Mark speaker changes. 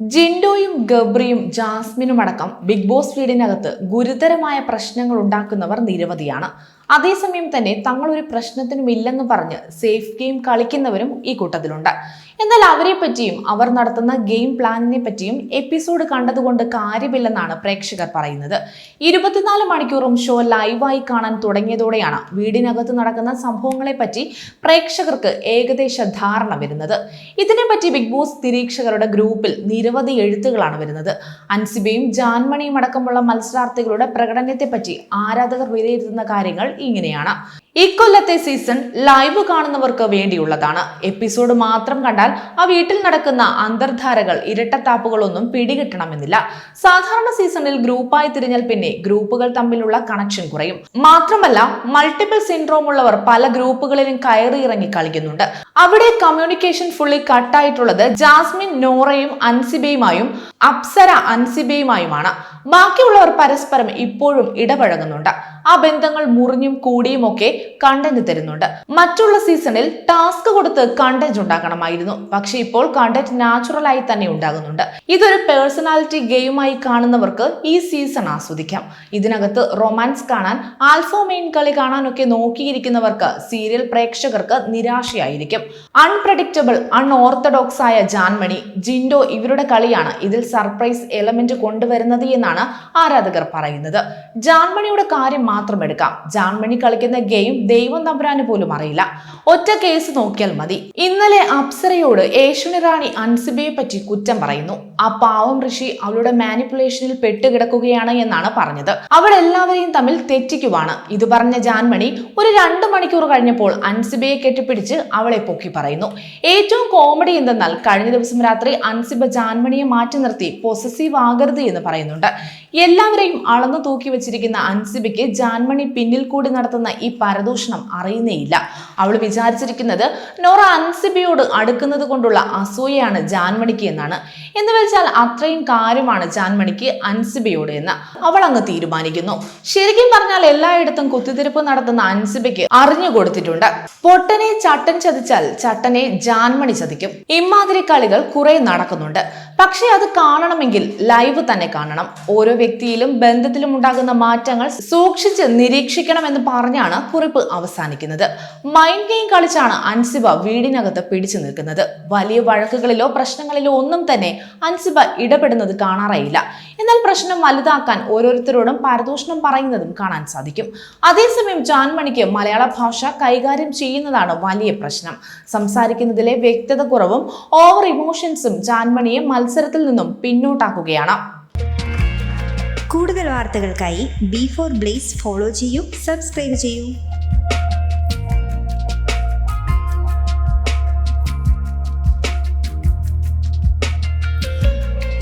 Speaker 1: ജിൻഡോയും ഗബ്രിയും ജാസ്മിനും അടക്കം big boss വീടിനകത്ത് ഗുരുതരമായ പ്രശ്നങ്ങൾ ഉണ്ടാക്കുന്നവർ നിരവധിയാണ്. അതേസമയം തന്നെ തങ്ങൾ ഒരു പ്രശ്നത്തിനുമില്ലെന്ന് പറഞ്ഞ് സേഫ് ഗെയിം കളിക്കുന്നവരും ഈ കൂട്ടത്തിലുണ്ട്. എന്നാൽ അവരെ പറ്റിയും അവർ നടത്തുന്ന ഗെയിം പ്ലാനിനെ പറ്റിയും എപ്പിസോഡ് കണ്ടതുകൊണ്ട് കാര്യമില്ലെന്നാണ് പ്രേക്ഷകർ പറയുന്നത്. 24 മണിക്കൂറും ഷോ ലൈവായി കാണാൻ തുടങ്ങിയതോടെയാണ് വീടിനകത്ത് നടക്കുന്ന സംഭവങ്ങളെ പറ്റി പ്രേക്ഷകർക്ക് ഏകദേശ ധാരണ വരുന്നത്. ഇതിനെപ്പറ്റി ബിഗ് ബോസ് നിരീക്ഷകരുടെ ഗ്രൂപ്പിൽ നിരവധി എഴുത്തുകളാണ് വരുന്നത്. അൻസിബയും ജാൻമണിയും അടക്കമുള്ള മത്സരാർത്ഥികളുടെ പ്രകടനത്തെപ്പറ്റി ആരാധകർ വിലയിരുത്തുന്ന കാര്യങ്ങൾ ഇങ്ങനെയാണ്. ഇക്കൊല്ലത്തെ സീസൺ ലൈവ് കാണുന്നവർക്ക് വേണ്ടിയുള്ളതാണ്. എപ്പിസോഡ് മാത്രം കണ്ടാൽ ആ വീട്ടിൽ നടക്കുന്ന അന്തർധാരകൾ ഇരട്ടത്താപ്പുകളൊന്നും പിടികിട്ടണമെന്നില്ല. സാധാരണ സീസണിൽ ഗ്രൂപ്പായി തിരിഞ്ഞാൽ പിന്നെ ഗ്രൂപ്പുകൾ തമ്മിലുള്ള കണക്ഷൻ കുറയും. മാത്രമല്ല, മൾട്ടിപ്പിൾ സിൻഡ്രോം ഉള്ളവർ പല ഗ്രൂപ്പുകളിലും കയറി ഇറങ്ങി കളിക്കുന്നുണ്ട്. അവിടെ കമ്മ്യൂണിക്കേഷൻ ഫുള്ളി കട്ടായിട്ടുള്ളത് ജാസ്മിൻ നോറയും അൻസിബയുമായും അപ്സര അൻസിബയുമായുമാണ്. ബാക്കിയുള്ളവർ പരസ്പരം ഇപ്പോഴും ഇടപഴകുന്നുണ്ട്. ആ ബന്ധങ്ങൾ മുറിഞ്ഞും കൂടിയും ഒക്കെ കണ്ടന്റ് തരുന്നുണ്ട്. മറ്റുള്ള സീസണിൽ ടാസ്ക് കൊടുത്ത് കണ്ടന്റ് ഉണ്ടാക്കണമായിരുന്നു. പക്ഷെ ഇപ്പോൾ കണ്ടന്റ് നാച്ചുറൽ ആയി തന്നെ ഉണ്ടാകുന്നുണ്ട്. ഇതൊരു പേഴ്സണാലിറ്റി ഗെയിമായി കാണുന്നവർക്ക് ഈ സീസൺ ആസ്വദിക്കാം. ഇതിനകത്ത് റൊമാൻസ് കാണാൻ, ആൽഫോ മെയിൻ കളി കാണാനൊക്കെ നോക്കിയിരിക്കുന്നവർക്ക് സീരിയൽ പ്രേക്ഷകർക്ക് നിരാശയായിരിക്കും. അൺപ്രഡിക്റ്റബിൾ, അൺഓർത്തഡോക്സ് ആയ ജാൻമണി, ജിൻഡോ ഇവരുടെ കളിയാണ് ഇതിൽ സർപ്രൈസ് എലമെന്റ് കൊണ്ടുവരുന്നത് എന്നാണ് ആരാധകർ പറയുന്നത്. ജാൻമണിയുടെ കാര്യം മാത്രം എടുക്കാം. ജാൻമണി കളിക്കുന്ന ഗെയിം ദൈവം തമ്പുരാന് പോലും അറിയില്ല. ഒറ്റ കേസ് നോക്കിയാൽ മതി. ഇന്നലെ അപ്സരയോട് ഏഷ്ണി റാണി അൻസിബയെ പറ്റി കുറ്റം പറയുന്നു. ആ പാവം ഋഷി അവളുടെ മാനിപ്പുലേഷനിൽ പെട്ടുകിടക്കുകയാണ് എന്നാണ് പറഞ്ഞത്. അവൾ എല്ലാവരെയും തമ്മിൽ തെറ്റിക്കുവാണ്. ഇത് പറഞ്ഞ ജാൻമണി ഒരു 2 മണിക്കൂർ കഴിഞ്ഞപ്പോൾ അൻസിബയെ കെട്ടിപ്പിടിച്ച് അവളെ പൊക്കി പറയുന്നു. ഏറ്റവും കോമഡി എന്തെന്നാൽ കഴിഞ്ഞ ദിവസം രാത്രി അൻസിബ ജാൻമണിയെ മാറ്റി നിർത്തി പൊസസീവ് ആകരുത് എന്ന് പറയുന്നുണ്ട്. എല്ലാവരെയും അളന്നു തൂക്കി വെച്ചിരിക്കുന്ന അൻസിബയ്ക്ക് ജാൻമണി പിന്നിൽ കൂടി നടത്തുന്ന ഈ പരദൂഷണം അറിയുന്നേയില്ല. അവൾ വിചാരിച്ചിരിക്കുന്നത് നോറ അൻസിബയോട് അടുക്കുന്നത് കൊണ്ടുള്ള അസൂയയാണ് ജാൻമണിക്ക് എന്നാണ്. എന്ന് വെച്ചാൽ അത്രയും കാര്യമാണ് ജാൻമണിക്ക് അൻസിബയോട് എന്ന് അവൾ അങ്ങ് തീരുമാനിക്കുന്നു. ശരിക്കും പറഞ്ഞാൽ എല്ലായിടത്തും കുത്തിത്തിരിപ്പ് നടത്തുന്ന അൻസിബയ്ക്ക് അറിഞ്ഞു കൊടുത്തിട്ടുണ്ട്. പൊട്ടനെ ചട്ടൻ ചതിച്ചാൽ ചട്ടനെ ജാൻമണി ചതിക്കും. ഇമാതിരി കളികൾ കുറെ നടക്കുന്നുണ്ട്. പക്ഷെ അത് കാണണമെങ്കിൽ ലൈവ് തന്നെ കാണണം. ഓരോ വ്യക്തിയിലും ബന്ധത്തിലും ഉണ്ടാകുന്ന മാറ്റങ്ങൾ സൂക്ഷിച്ച് നിരീക്ഷിക്കണമെന്ന് പറഞ്ഞാണ് കുറിപ്പ് അവസാനിക്കുന്നത്. മൈൻഡ് ഗെയിം കളിച്ചാണ് അൻസിബ വീടിനകത്ത് പിടിച്ചു നിൽക്കുന്നത്. വലിയ വഴക്കുകളിലോ പ്രശ്നങ്ങളിലോ ഒന്നും തന്നെ അൻസിബ ഇടപെടുന്നത് കാണാറായില്ല. എന്നാൽ പ്രശ്നം വലുതാക്കാൻ ഓരോരുത്തരോടും പരദൂഷണം പറയുന്നതും കാണാൻ സാധിക്കും. അതേസമയം ജാൻമണിക്ക് മലയാള ഭാഷ കൈകാര്യം ചെയ്യുന്നതാണ് വലിയ പ്രശ്നം. സംസാരിക്കുന്നതിലെ വ്യക്തത കുറവും ഓവർ ഇമോഷൻസും ജാൻമണിയെ മത്സരത്തിൽ നിന്നും പിന്നോട്ടാക്കുകയാണ്.
Speaker 2: കൂടുതൽ വാർത്തകൾക്കായി B4 Blaze ഫോളോ ചെയ്യൂ, സബ്സ്ക്രൈബ് ചെയ്യൂ.